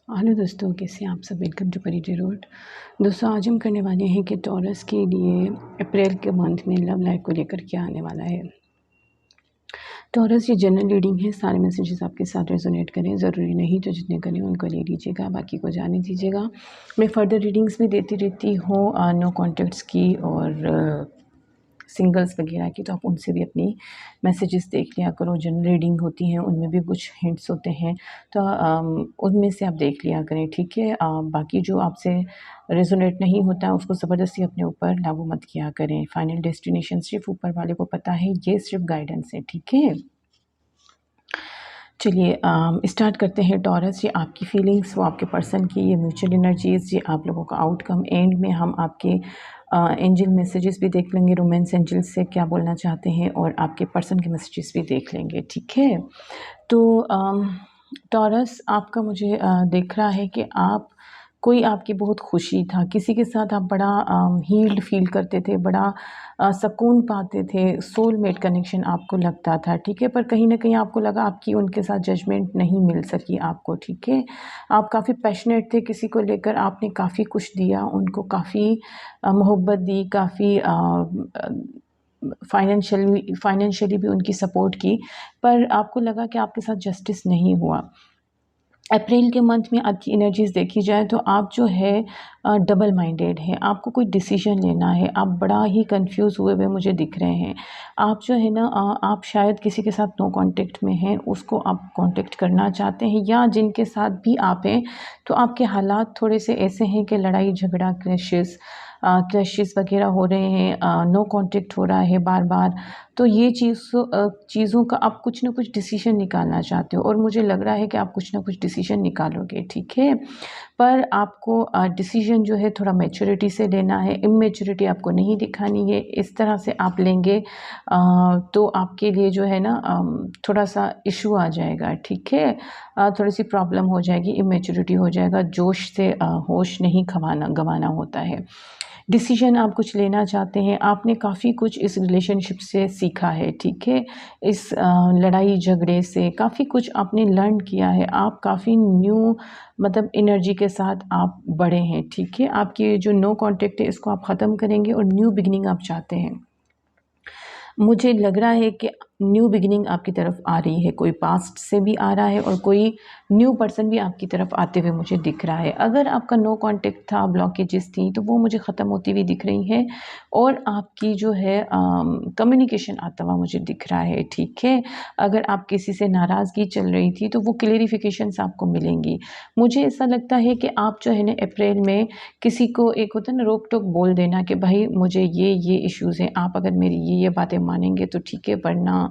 Hello दोस्तों, कैसे हैं आप सब। वेलकम टू परी रोड। दोस्तों, आज हम करने वाले हैं कि टॉरस के लिए अप्रैल के मंथ में लव लाइफ को लेकर क्या आने वाला है। टॉरस ये जनरल रीडिंग है, सारे मैसेजेस आपके साथ रेजोनेट करें, ज़रूरी नहीं तो जितने करें उनको ले लीजिएगा, बाकी को जाने दीजिएगा। मैं फ़र्दर रीडिंग्स भी देती रहती हूँ नो कॉन्टेक्ट्स की और सिंगल्स वगैरह की, तो आप उनसे भी अपनी मैसेजेस देख लिया करो। जनरल रीडिंग होती हैं, उनमें भी कुछ हिंट्स होते हैं, तो उनमें से आप देख लिया करें, ठीक है। बाकी जो आपसे रेजोनेट नहीं होता है उसको ज़बरदस्ती अपने ऊपर लागू मत किया करें। फाइनल डेस्टिनेशन सिर्फ ऊपर वाले को पता है, ये सिर्फ गाइडेंस है, ठीक है। चलिए स्टार्ट करते हैं। टॉरस, ये आपकी फीलिंग्स, वो आपके पर्सन की, ये म्यूचुअल एनर्जीज़, ये आप लोगों का आउटकम। एंड में हम आपके एंजल मैसेजेस भी देख लेंगे, रोमांस एंजल्स से क्या बोलना चाहते हैं, और आपके पर्सन के मैसेजेस भी देख लेंगे, ठीक है। तो टॉरस, आपका मुझे दिख रहा है कि आप कोई आपकी बहुत खुशी था, किसी के साथ आप बड़ा हील्ड फील करते थे, बड़ा सुकून पाते थे, सोलमेट कनेक्शन आपको लगता था, ठीक है। पर कहीं न कहीं आपको लगा आपकी उनके साथ जजमेंट नहीं मिल सकी आपको, ठीक है। आप काफ़ी पैशनेट थे किसी को लेकर, आपने काफ़ी कुछ दिया उनको, काफ़ी मोहब्बत दी, काफ़ी फाइनेंशियली भी उनकी सपोर्ट की, पर आपको लगा कि आपके साथ जस्टिस नहीं हुआ। अप्रैल के मंथ में आपकी एनर्जीज़ देखी जाए तो आप जो है डबल माइंडेड हैं, आपको कोई डिसीजन लेना है, आप बड़ा ही कंफ्यूज हुए हुए मुझे दिख रहे हैं। आप जो है ना आप शायद किसी के साथ नो कांटेक्ट में हैं, उसको आप कांटेक्ट करना चाहते हैं, या जिनके साथ भी आप हैं तो आपके हालात थोड़े से ऐसे हैं कि लड़ाई झगड़ा, क्लैशेस वगैरह हो रहे हैं, नो कांटेक्ट हो रहा है बार बार। तो ये चीज़ों का आप कुछ ना कुछ डिसीजन निकालना चाहते हो, और मुझे लग रहा है कि आप कुछ ना कुछ डिसीजन निकालोगे, ठीक है। पर आपको डिसीजन जो है थोड़ा मैच्योरिटी से लेना है, इमेच्योरिटी आपको नहीं दिखानी है। इस तरह से आप लेंगे तो आपके लिए जो है ना थोड़ा सा इशू आ जाएगा, ठीक है। थोड़ी सी प्रॉब्लम हो जाएगी, इमेच्योरिटी हो जाएगा, जोश से होश नहीं गंवाना होता है। डिसीजन आप कुछ लेना चाहते हैं, आपने काफ़ी कुछ इस रिलेशनशिप से सीखा है, ठीक है। इस लड़ाई झगड़े से काफ़ी कुछ आपने लर्न किया है, आप काफ़ी न्यू मतलब एनर्जी के साथ आप बढ़े हैं, ठीक है। आपकी जो नो कांटेक्ट है इसको आप ख़त्म करेंगे और न्यू बिगिनिंग आप चाहते हैं। मुझे लग रहा है कि न्यू बिगिनिंग आपकी तरफ आ रही है, कोई पास्ट से भी आ रहा है और कोई न्यू पर्सन भी आपकी तरफ आते हुए मुझे दिख रहा है। अगर आपका नो कांटेक्ट था, ब्लॉकेजेस थी, तो वो मुझे ख़त्म होती हुई दिख रही हैं, और आपकी जो है कम्युनिकेशन आता हुआ मुझे दिख रहा है, ठीक है। अगर आप किसी से नाराज़गी चल रही थी तो वो क्लेरिफिकेशंस आपको मिलेंगी। मुझे ऐसा लगता है कि आप जो है ना अप्रैल में किसी को, एक होता है ना रोक टोक बोल देना कि भाई मुझे ये इश्यूज़ हैं, आप अगर मेरी ये बातें मानेंगे तो ठीक है, वरना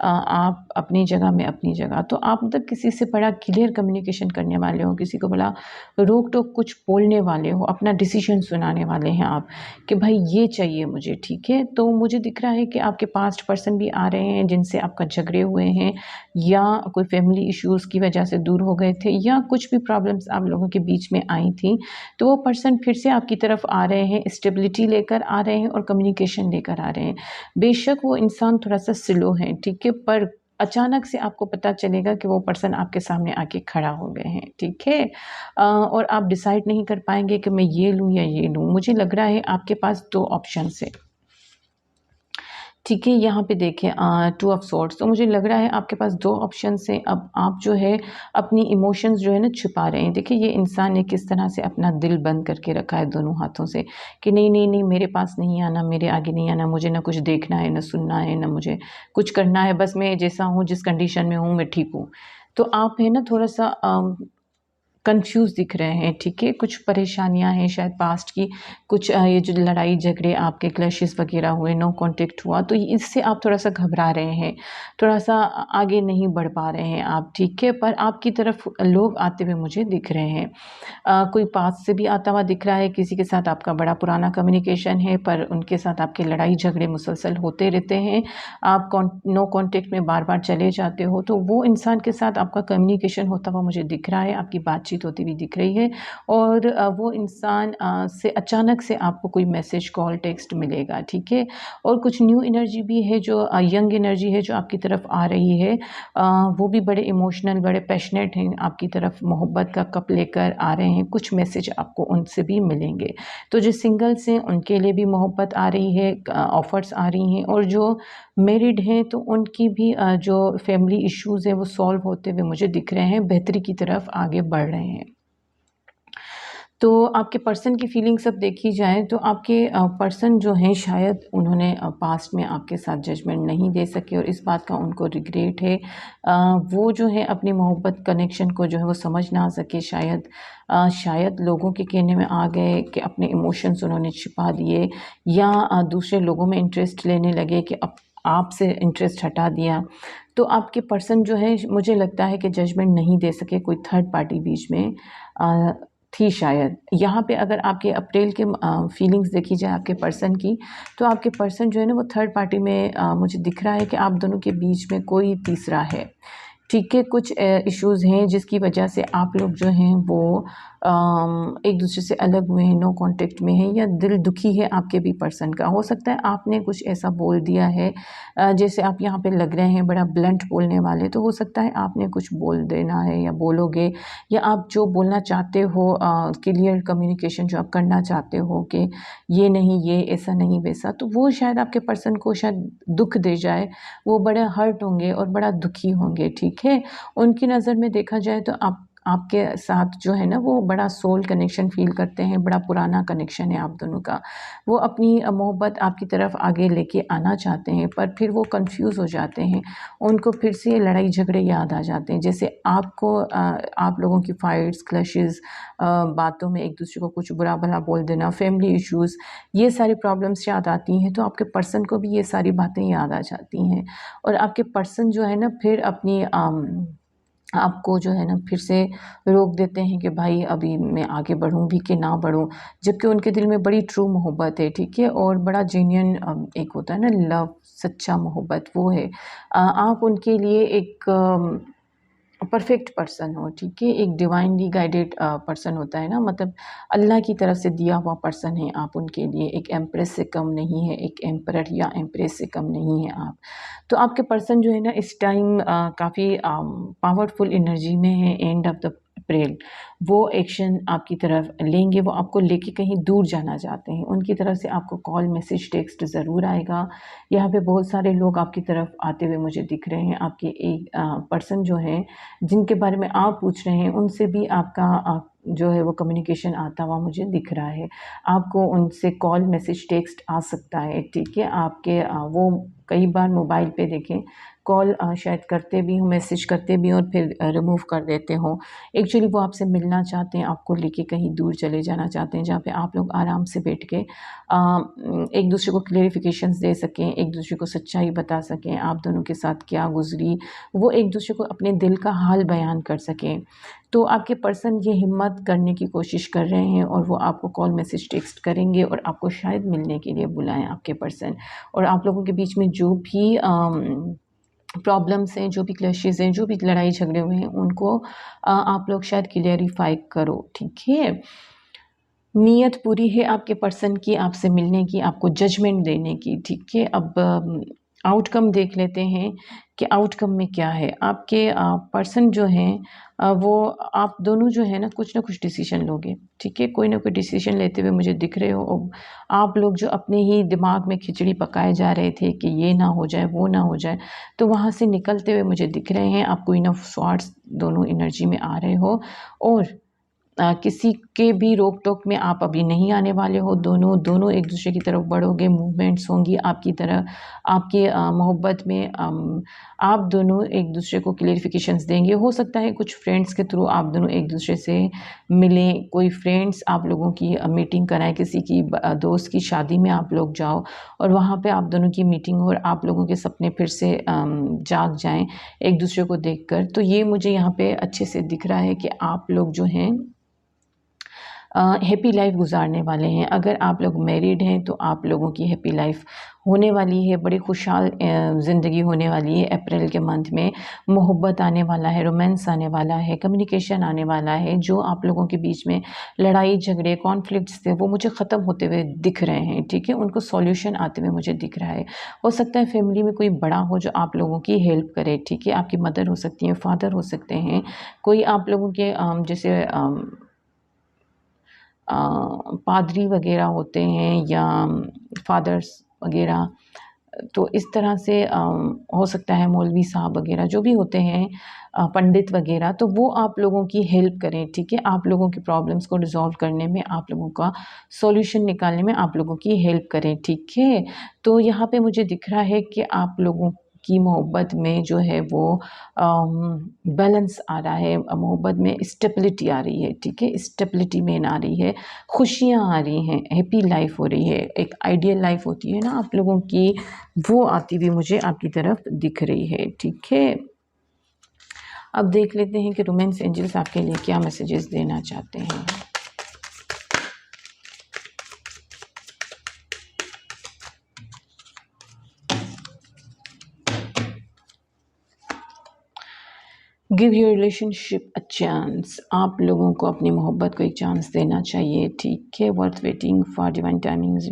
आप अपनी जगह, मैं अपनी जगह। तो आप मतलब किसी से बड़ा क्लियर कम्युनिकेशन करने वाले हो, किसी को बड़ा रोक टोक कुछ बोलने वाले हो, अपना डिसीजन सुनाने वाले हैं आप कि भाई ये चाहिए मुझे, ठीक है। तो मुझे दिख रहा है कि आपके पास्ट पर्सन भी आ रहे हैं जिनसे आपका झगड़े हुए हैं, या कोई फैमिली इश्यूज़ की वजह से दूर हो गए थे, या कुछ भी प्रॉब्लम्स आप लोगों के बीच में आई थी, तो वो पर्सन फिर से आपकी तरफ आ रहे हैं, स्टेबिलिटी लेकर आ रहे हैं और कम्युनिकेशन लेकर आ रहे हैं। बेशक वो इंसान थोड़ा-सा स्लो है, ठीक है, पर अचानक से आपको पता चलेगा कि वो पर्सन आपके सामने आके खड़ा हो गए हैं, ठीक है। और आप डिसाइड नहीं कर पाएँगे कि मैं ये लूँ या ये लूँ। मुझे लग रहा है आपके पास 2 ऑप्शंस हैं। ठीक है, यहाँ पे देखें 2 ऑफ सॉर्ड्स, तो मुझे लग रहा है आपके पास 2 ऑप्शंस हैं। अब आप जो है अपनी इमोशंस जो है ना छुपा रहे हैं। देखिए, ये इंसान ने किस तरह से अपना दिल बंद करके रखा है दोनों हाथों से कि नहीं, नहीं, नहीं, मेरे पास नहीं आना, मेरे आगे नहीं आना, मुझे ना कुछ देखना है, ना सुनना है, ना मुझे कुछ करना है, बस मैं जैसा हूँ, जिस कंडीशन में हूँ, मैं ठीक हूँ। तो आप है ना थोड़ा-सा कन्फ्यूज़ दिख रहे हैं, ठीक है। कुछ परेशानियाँ हैं शायद पास्ट की, कुछ ये जो लड़ाई झगड़े, आपके क्लैशेस वग़ैरह हुए, नो कॉन्टैक्ट हुआ, तो इससे आप थोड़ा-सा घबरा रहे हैं, थोड़ा-सा आगे नहीं बढ़ पा रहे हैं आप, ठीक है। पर आपकी तरफ लोग आते हुए मुझे दिख रहे हैं। कोई पास से भी आता हुआ दिख रहा है, किसी के साथ आपका बड़ा पुराना कम्युनिकेशन है, पर उनके साथ आपके लड़ाई झगड़े मुसलसल होते रहते हैं। आप नो कॉन्टैक्ट में बार-बार चले जाते हो, तो वो इंसान के साथ आपका कम्युनिकेशन होता हुआ मुझे दिख रहा है, आपकी बातचीत बातचीत होती हुई दिख रही है और वो इंसान से अचानक से आपको कोई मैसेज, कॉल, टेक्स्ट मिलेगा, ठीक है। और कुछ न्यू एनर्जी भी है जो यंग एनर्जी है जो आपकी तरफ आ रही है। वो भी बड़े इमोशनल, बड़े पैशनेट हैं, आपकी तरफ मोहब्बत का कप लेकर आ रहे हैं। कुछ मैसेज आपको उनसे भी मिलेंगे। तो जो सिंगल्स हैं उनके लिए भी मोहब्बत आ रही है, ऑफ़र्स आ रही हैं, और जो मैरिड हैं तो उनकी भी जो फैमिली इश्यूज़ हैं वो सॉल्व होते हुए मुझे दिख रहे हैं, बेहतरी की तरफ आगे बढ़ रहे हैं। तो आपके पर्सन की फीलिंग्स अब देखी जाए तो आपके पर्सन जो हैं शायद उन्होंने पास्ट में आपके साथ जजमेंट नहीं दे सके और इस बात का उनको रिग्रेट है। वो जो है अपनी मोहब्बत कनेक्शन को जो है वो समझ ना सके, शायद लोगों के कहने में आ गए कि अपने इमोशंस उन्होंने छिपा दिए, या दूसरे लोगों में इंटरेस्ट लेने लगे कि अब आपसे इंटरेस्ट हटा दिया। तो आपके पर्सन जो है मुझे लगता है कि जजमेंट नहीं दे सके, कोई थर्ड पार्टी बीच में थी शायद। यहाँ पे अगर आपके अप्रैल के फीलिंग्स देखी जाए आपके पर्सन की, तो आपके पर्सन जो है ना वो थर्ड पार्टी में मुझे दिख रहा है कि आप दोनों के बीच में कोई तीसरा है, ठीक है। कुछ इश्यूज़ हैं जिसकी वजह से आप लोग जो हैं वो एक दूसरे से अलग हुए हैं, नो कांटेक्ट में हैं, या दिल दुखी है आपके भी पर्सन का। हो सकता है आपने कुछ ऐसा बोल दिया है, जैसे आप यहाँ पे लग रहे हैं बड़ा ब्लंट बोलने वाले, तो हो सकता है आपने कुछ बोल देना है या बोलोगे, या आप जो बोलना चाहते हो क्लियर कम्युनिकेशन जो आप करना चाहते हो कि ये नहीं, ये ऐसा नहीं, वैसा, तो वो शायद आपके पर्सन को शायद दुख दे जाए। वो बड़े हर्ट होंगे और बड़ा दुखी होंगे, ठीक है। उनकी नज़र में देखा जाए तो आपके साथ जो है ना वो बड़ा सोल कनेक्शन फ़ील करते हैं, बड़ा पुराना कनेक्शन है आप दोनों का। वो अपनी मोहब्बत आपकी तरफ आगे लेके आना चाहते हैं, पर फिर वो कन्फ्यूज़ हो जाते हैं। उनको फिर से लड़ाई झगड़े याद आ जाते हैं, जैसे आपको आप लोगों की फ़ाइट्स, क्लैशेज़, बातों में एक दूसरे को कुछ बुरा भला बोल देना, फैमिली इश्यूज़, ये सारी प्रॉब्लम्स याद आती हैं, तो आपके पर्सन को भी ये सारी बातें याद आ जाती हैं। और आपके पर्सन जो है ना फिर अपनी आपको जो है ना फिर से रोक देते हैं कि भाई अभी मैं आगे बढ़ूँ भी कि ना बढ़ूँ, जबकि उनके दिल में बड़ी ट्रू मोहब्बत है, ठीक है, और बड़ा जेन्युइन एक होता है ना लव, सच्चा मोहब्बत वो है। आप उनके लिए एक परफेक्ट पर्सन हो, ठीक है, एक डिवाइनली गाइडेड पर्सन होता है ना, मतलब अल्लाह की तरफ से दिया हुआ पर्सन है आप उनके लिए, एक एम्प्रेस से कम नहीं है, एक एम्परर या एम्प्रेस से कम नहीं है आप। तो आपके पर्सन जो है ना इस टाइम काफ़ी पावरफुल एनर्जी में है। एंड ऑफ द अप्रैल वो एक्शन आपकी तरफ लेंगे, वो आपको लेके कहीं दूर जाना चाहते हैं। उनकी तरफ से आपको कॉल, मैसेज, टेक्स्ट ज़रूर आएगा। यहाँ पे बहुत सारे लोग आपकी तरफ आते हुए मुझे दिख रहे हैं। आपके एक पर्सन जो है जिनके बारे में आप पूछ रहे हैं उनसे भी आपका जो है वो कम्युनिकेशन आता हुआ मुझे दिख रहा है। आपको उनसे कॉल, मैसेज, टेक्स्ट आ सकता है, ठीक है। आपके वो कई बार मोबाइल पे देखें कॉल शायद करते भी हों, मैसेज करते भी हों और फिर रिमूव कर देते हों। एक्चुअली वो आपसे मिलना चाहते हैं, आपको लेके कहीं दूर चले जाना चाहते हैं, जहाँ पे आप लोग आराम से बैठ के एक दूसरे को क्लेरिफिकेशंस दे सकें, एक दूसरे को सच्चाई बता सकें, आप दोनों के साथ क्या गुज़री, वो एक दूसरे को अपने दिल का हाल बयान कर सकें। तो आपके पर्सन ये हिम्मत करने की कोशिश कर रहे हैं और वो आपको कॉल, मैसेज, टेक्स्ट करेंगे और आपको शायद मिलने के लिए बुलाएँ आपके पर्सन। और आप लोगों के बीच में जो भी प्रॉब्लम्स हैं, जो भी क्लैशेज़ हैं, जो भी लड़ाई झगड़े हुए हैं, उनको आप लोग शायद क्लियरिफ़ाई करो, ठीक है। नीयत पूरी है आपके पर्सन की आपसे मिलने की, आपको जजमेंट देने की, ठीक है। अब आउटकम देख लेते हैं कि आउटकम में क्या है। आपके पर्सन जो हैं वो आप दोनों जो है ना कुछ डिसीज़न लोगे, ठीक है। कोई ना कोई डिसीज़न लेते हुए मुझे दिख रहे हो। अब आप लोग जो अपने ही दिमाग में खिचड़ी पकाए जा रहे थे कि ये ना हो जाए, वो ना हो जाए, तो वहाँ से निकलते हुए मुझे दिख रहे हैं। आप क्वीन ऑफ स्वॉर्ड्स दोनों एनर्जी में आ रहे हो और किसी के भी रोक-टोक में आप अभी नहीं आने वाले हो। दोनों एक दूसरे की तरफ बढ़ोगे, मूवमेंट्स होंगी आपकी तरह। आपकी मोहब्बत में आप दोनों एक दूसरे को क्लेरिफ़िकेशंस देंगे। हो सकता है कुछ फ्रेंड्स के थ्रू आप दोनों एक दूसरे से मिलें, कोई फ्रेंड्स आप लोगों की मीटिंग कराएँ, किसी की दोस्त की शादी में आप लोग जाओ और वहाँ पे आप दोनों की मीटिंग हो और आप लोगों के सपने फिर से जाग जाएँ एक दूसरे को देखकर। तो ये मुझे यहाँ पे अच्छे से दिख रहा है कि आप लोग जो हैं हैप्पी लाइफ गुजारने वाले हैं। अगर आप लोग मैरिड हैं तो आप लोगों की हैप्पी लाइफ होने वाली है, बड़ी खुशहाल ज़िंदगी होने वाली है। अप्रैल के मंथ में मोहब्बत आने वाला है, रोमांस आने वाला है, कम्युनिकेशन आने वाला है। जो आप लोगों के बीच में लड़ाई झगड़े कॉन्फ्लिक्ट्स थे वो मुझे ख़त्म होते हुए दिख रहे हैं, ठीक है, उनको सॉल्यूशन आते हुए मुझे दिख रहा है। हो सकता है फैमिली में कोई बड़ा हो जो आप लोगों की हेल्प करे, ठीक है, आपकी मदर हो सकती है, फादर हो सकते हैं, कोई आप लोगों के जैसे पादरी वगैरह होते हैं या फादर्स वगैरह, तो इस तरह से हो सकता है मौलवी साहब वगैरह जो भी होते हैं, पंडित वगैरह, तो वो आप लोगों की हेल्प करें, ठीक है, आप लोगों की प्रॉब्लम्स को रिजॉल्व करने में, आप लोगों का सॉल्यूशन निकालने में आप लोगों की हेल्प करें, ठीक है। तो यहाँ पे मुझे दिख रहा है कि आप लोगों की मोहब्बत में जो है वो बैलेंस आ रहा है, मोहब्बत में स्टेबिलिटी आ रही है, ठीक है, स्टेबिलिटी मेन आ रही है, खुशियाँ आ रही हैं, हैप्पी लाइफ हो रही है, एक आइडियल लाइफ होती है ना आप लोगों की, वो आती हुई मुझे आपकी तरफ दिख रही है, ठीक है। अब देख लेते हैं कि रोमांस एंजल्स आपके लिए क्या मैसेजेस देना चाहते हैं। Give your relationship a chance, आप लोगों को अपनी मोहब्बत को एक चांस देना चाहिए, ठीक है। Worth waiting for divine timings.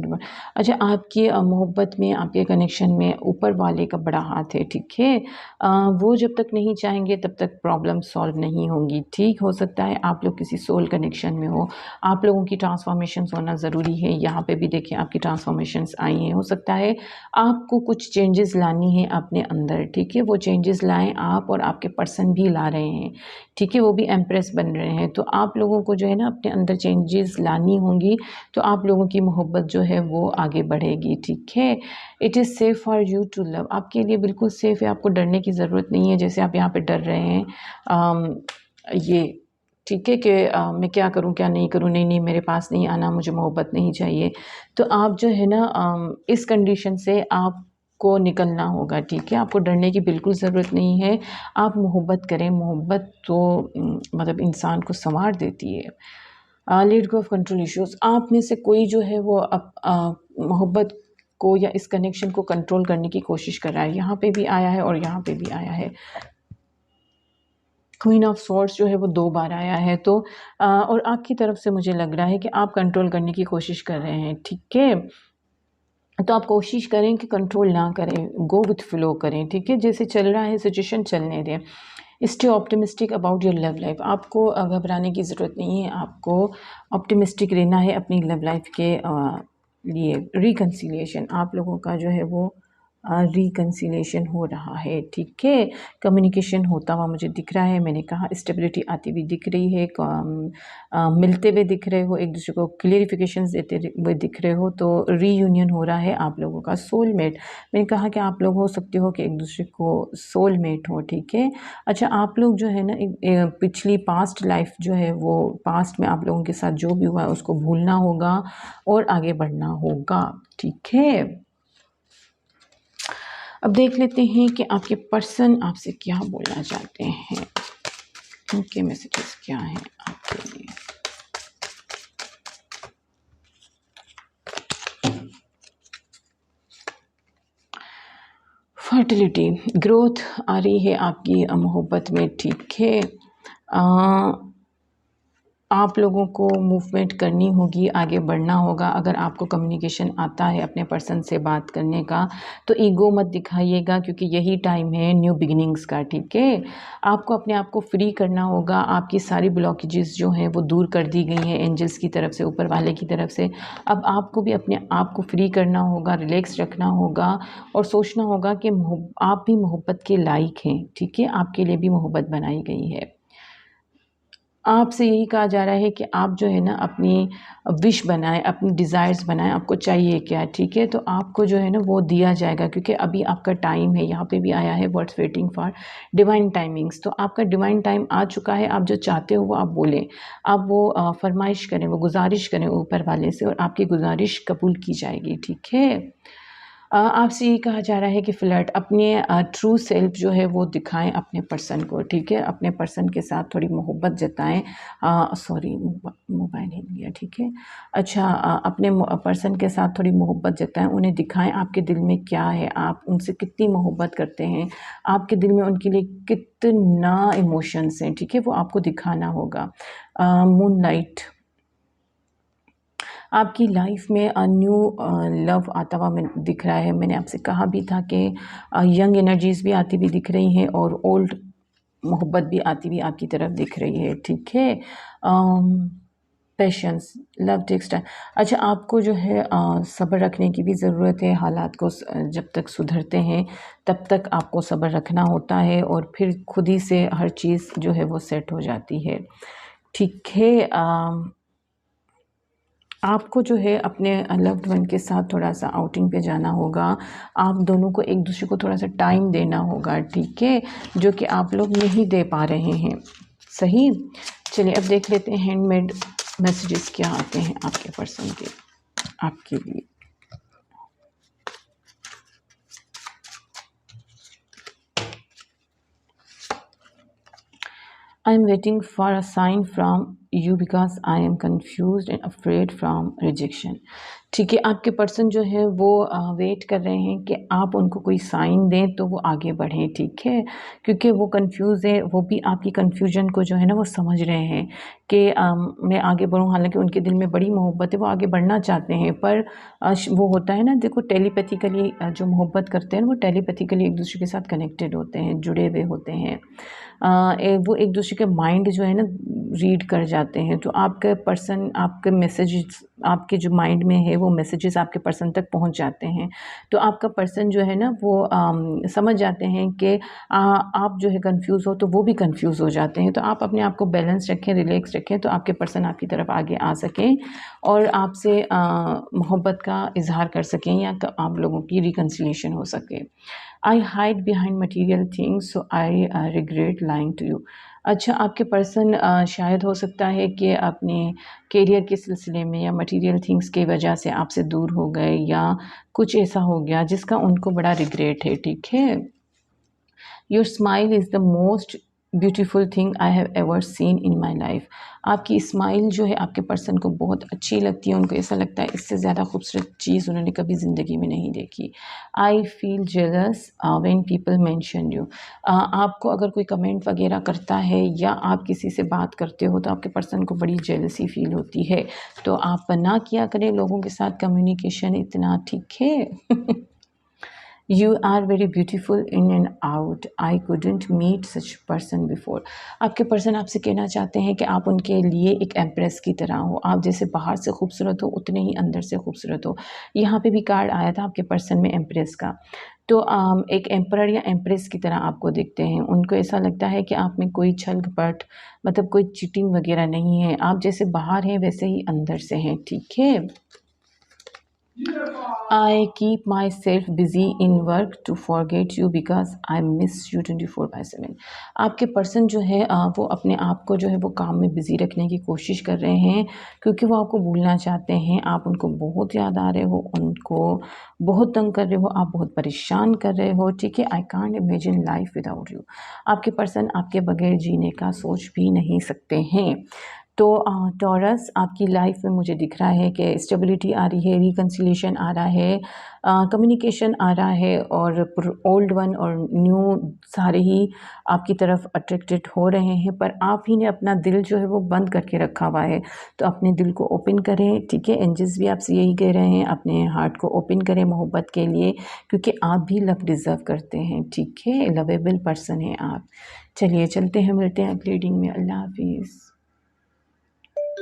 अच्छा, आपकी मोहब्बत में, आपके कनेक्शन में ऊपर वाले का बड़ा हाथ है, ठीक है। वो जब तक नहीं चाहेंगे तब तक प्रॉब्लम सॉल्व नहीं होंगी, ठीक। हो सकता है आप लोग किसी सोल कनेक्शन में हो, आप लोगों की ट्रांसफॉर्मेशंस होना ज़रूरी है। यहाँ पे भी देखिए आपकी ट्रांसफॉर्मेशंस आई हैं। हो सकता है आपको कुछ चेंजेस लानी है अपने अंदर, ठीक है, वो चेंजेस लाएं आप, और आपके पर्सन भी ला रहे हैं, ठीक है, वो भी एम्प्रेस बन रहे हैं। तो आप लोगों को जो है ना अपने अंदर चेंजेस लानी होंगी, तो आप लोगों की मोहब्बत जो है वो आगे बढ़ेगी, ठीक है। It is safe for you to love, आपके लिए बिल्कुल सेफ़ है, आपको डरने की ज़रूरत नहीं है जैसे आप यहाँ पे डर रहे हैं। ये ठीक है कि मैं क्या करूँ क्या नहीं करूँ, नहीं नहीं मेरे पास नहीं आना, मुझे मोहब्बत नहीं चाहिए। तो आप जो है ना इस कंडीशन से आपको निकलना होगा, ठीक है, आपको डरने की बिल्कुल ज़रूरत नहीं है। आप मोहब्बत करें, मोहब्बत तो मतलब इंसान को संवार देती है। Let go of control issues, आप में से कोई जो है वो मोहब्बत को या इस कनेक्शन को कंट्रोल करने की कोशिश कर रहा है। यहाँ पे भी आया है और यहाँ पे भी आया है। क्वीन ऑफ स्वॉर्ड्स जो है वो 2 बार आया है। तो और आपकी तरफ से मुझे लग रहा है कि आप कंट्रोल करने की कोशिश कर रहे हैं, ठीक है। तो आप कोशिश करें कि कंट्रोल ना करें, गो विथ फ्लो करें, ठीक है, जैसे चल रहा है सिचुएशन चलने दें। Stay optimistic about your love life, आपको घबराने की ज़रूरत नहीं है, आपको ऑप्टिमिस्टिक रहना है अपनी लव लाइफ के लिए। रिकन्सिलिएशन, आप लोगों का जो है वो रिकन्सिलिएशन हो रहा है, ठीक है, कम्युनिकेशन होता हुआ मुझे दिख रहा है। मैंने कहा स्टेबिलिटी आती हुई दिख रही है, मिलते हुए दिख रहे हो, एक दूसरे को क्लियरिफिकेशंस देते हुए दिख रहे हो, तो रीयूनियन हो रहा है आप लोगों का। सोलमेट, मैंने कहा कि आप लोग हो सकते हो कि एक दूसरे को सोलमेट हो, ठीक है। अच्छा, आप लोग जो है ना पिछली पास्ट लाइफ जो है वो, पास्ट में आप लोगों के साथ जो भी हुआ है उसको भूलना होगा और आगे बढ़ना होगा, ठीक है। अब देख लेते हैं कि आपके पर्सन आपसे क्या बोलना चाहते हैं, उनके मैसेजेस क्या हैं आपके लिए। फर्टिलिटी, ग्रोथ आ रही है आपकी मोहब्बत में, ठीक है। आप लोगों को मूवमेंट करनी होगी, आगे बढ़ना होगा। अगर आपको कम्युनिकेशन आता है अपने पर्सन से बात करने का, तो ईगो मत दिखाइएगा, क्योंकि यही टाइम है न्यू बिगिनिंग्स का, ठीक है। आपको अपने आप को फ्री करना होगा, आपकी सारी ब्लॉकेजेस जो हैं वो दूर कर दी गई हैं एंजल्स की तरफ से, ऊपर वाले की तरफ से। अब आपको भी अपने आप को फ्री करना होगा, रिलैक्स रखना होगा और सोचना होगा कि आप भी मोहब्बत के लायक हैं, ठीक है, आपके लिए भी मोहब्बत बनाई गई है। आपसे यही कहा जा रहा है कि आप जो है ना अपनी विश बनाएं, अपनी डिज़ायर्स बनाएं, आपको चाहिए क्या, ठीक है, तो आपको जो है ना वो दिया जाएगा, क्योंकि अभी आपका टाइम है। यहाँ पे भी आया है words waiting for divine timings, तो आपका डिवाइन टाइम आ चुका है। आप जो चाहते हो वो आप बोलें, आप वो फरमाइश करें, वो गुजारिश करें ऊपर वाले से, और आपकी गुजारिश कबूल की जाएगी, ठीक है। आपसे ये कहा जा रहा है कि फ्लर्ट अपने ट्रू सेल्फ जो है वो दिखाएं अपने पर्सन को, ठीक है। अपने पर्सन के साथ थोड़ी मोहब्बत जताएं। सॉरी, मोबाइल हिल गया, ठीक है। अच्छा, अपने पर्सन के साथ थोड़ी मोहब्बत जताएं, उन्हें दिखाएं आपके दिल में क्या है, आप उनसे कितनी मोहब्बत करते हैं, आपके दिल में उनके लिए कितना इमोशंस हैं, ठीक है, वो आपको दिखाना होगा। मून लाइट, आपकी लाइफ में न्यू लव आता हुआ दिख रहा है। मैंने आपसे कहा भी था कि यंग एनर्जीज़ भी आती हुई दिख रही हैं और ओल्ड मोहब्बत भी आती हुई आपकी तरफ दिख रही है, ठीक है। Patience, love takes time. अच्छा, आपको जो है सब्र रखने की भी ज़रूरत है। हालात को जब तक सुधरते हैं तब तक आपको सब्र रखना होता है और फिर खुद ही से हर चीज़ जो है वो सेट हो जाती है, ठीक है। आपको जो है अपने लव्ड वन के साथ थोड़ा-सा आउटिंग पे जाना होगा। आप दोनों को एक दूसरे को थोड़ा-सा टाइम देना होगा, ठीक है, जो कि आप लोग नहीं दे पा रहे हैं। सही? चलिए अब देख लेते हैं हैंडमेड मैसेजेस क्या आते हैं आपके पर्सन के आपके लिए। I am waiting for a sign from you because I am confused and afraid from rejection। ठीक है, आपके पर्सन जो है वो वेट कर रहे हैं कि आप उनको कोई साइन दें तो वो आगे बढ़ें, ठीक है, क्योंकि वो कंफ्यूज है। वो भी आपकी कन्फ्यूजन को जो है ना वो समझ रहे हैं कि मैं आगे बढ़ूं। हालांकि उनके दिल में बड़ी मोहब्बत है, वो आगे बढ़ना चाहते हैं, पर वो होता है ना, देखो टेलीपैथिकली जो मोहब्बत करते हैं वो टेलीपैथिकली एक दूसरे के साथ कनेक्टेड होते हैं, जुड़े हुए होते हैं। वो एक दूसरे के माइंड जो है ना रीड कर जाते हैं। तो आपका पर्सन आपके मैसेजेस आपके जो माइंड में है वो मैसेजेस आपके पर्सन तक पहुंच जाते हैं। तो आपका पर्सन जो है ना वो समझ जाते हैं कि आप जो है कंफ्यूज हो तो वो भी कंफ्यूज हो जाते हैं। तो आप अपने आप को बैलेंस रखें, रिलैक्स रखें, तो आपके पर्सन आपकी तरफ आगे आ सकें और आपसे मोहब्बत का इजहार कर सकें या आप लोगों की रिकन्सिलिएशन हो सके। I hide behind material things so I regret lying to you. अच्छा, आपके पर्सन शायद हो सकता है कि अपने करियर के सिलसिले में या मटेरियल थिंग्स की वजह से आपसे दूर हो गए या कुछ ऐसा हो गया जिसका उनको बड़ा रिग्रेट है, ठीक है। Your smile is the most beautiful thing I have ever seen in my life. आपकी स्माइल जो है आपके पर्सन को बहुत अच्छी लगती है। उनको ऐसा लगता है इससे ज़्यादा खूबसूरत चीज़ उन्होंने कभी ज़िंदगी में नहीं देखी। I feel jealous when people mention you. आपको अगर कोई कमेंट वगैरह करता है या आप किसी से बात करते हो तो आपके पर्सन को बड़ी जेलसी फील होती है। तो आप ना किया करें लोगों के साथ कम्युनिकेशन इतना, ठीक है। You are very beautiful in and out. I couldn't meet such person before। आपके पर्सन आपसे कहना चाहते हैं कि आप उनके लिए एक एम्प्रेस की तरह हो। आप जैसे बाहर से खूबसूरत हो उतने ही अंदर से खूबसूरत हो। यहाँ पे भी कार्ड आया था आपके पर्सन में एम्प्रेस का। तो एक एम्परर या एम्प्रेस की तरह आपको दिखते हैं। उनको ऐसा लगता है कि आप में कोई छल कपट मतलब कोई चीटिंग वगैरह नहीं है। आप जैसे बाहर हैं वैसे ही अंदर से हैं, ठीक है। I keep myself busy in work to forget you because I miss you 24/7। आपके पर्सन जो है वो अपने आप को जो है वो काम में बिज़ी रखने की कोशिश कर रहे हैं क्योंकि वो आपको भूलना चाहते हैं। आप उनको बहुत याद आ रहे हो, उनको बहुत तंग कर रहे हो, आप बहुत परेशान कर रहे हो, ठीक है। I can't imagine life without you. आपके पर्सन आपके बगैर जीने का सोच भी नहीं सकते हैं। तो टॉरस, आपकी लाइफ में मुझे दिख रहा है कि स्टेबिलिटी आ रही है, रिकन्सिलिएशन आ रहा है, कम्युनिकेशन आ रहा है और ओल्ड वन और न्यू सारे ही आपकी तरफ अट्रैक्टेड हो रहे हैं। पर आप ही ने अपना दिल जो है वो बंद करके रखा हुआ है। तो अपने दिल को ओपन करें, ठीक है। एंजल्स भी आपसे यही कह रहे हैं, अपने हार्ट को ओपन करें मोहब्बत के लिए, क्योंकि आप भी लव डिज़र्व करते हैं, ठीक है। लवेबल पर्सन है आप। चलिए चलते हैं, मिलते हैं अगली रीडिंग में। अल्लाह हाफिज़।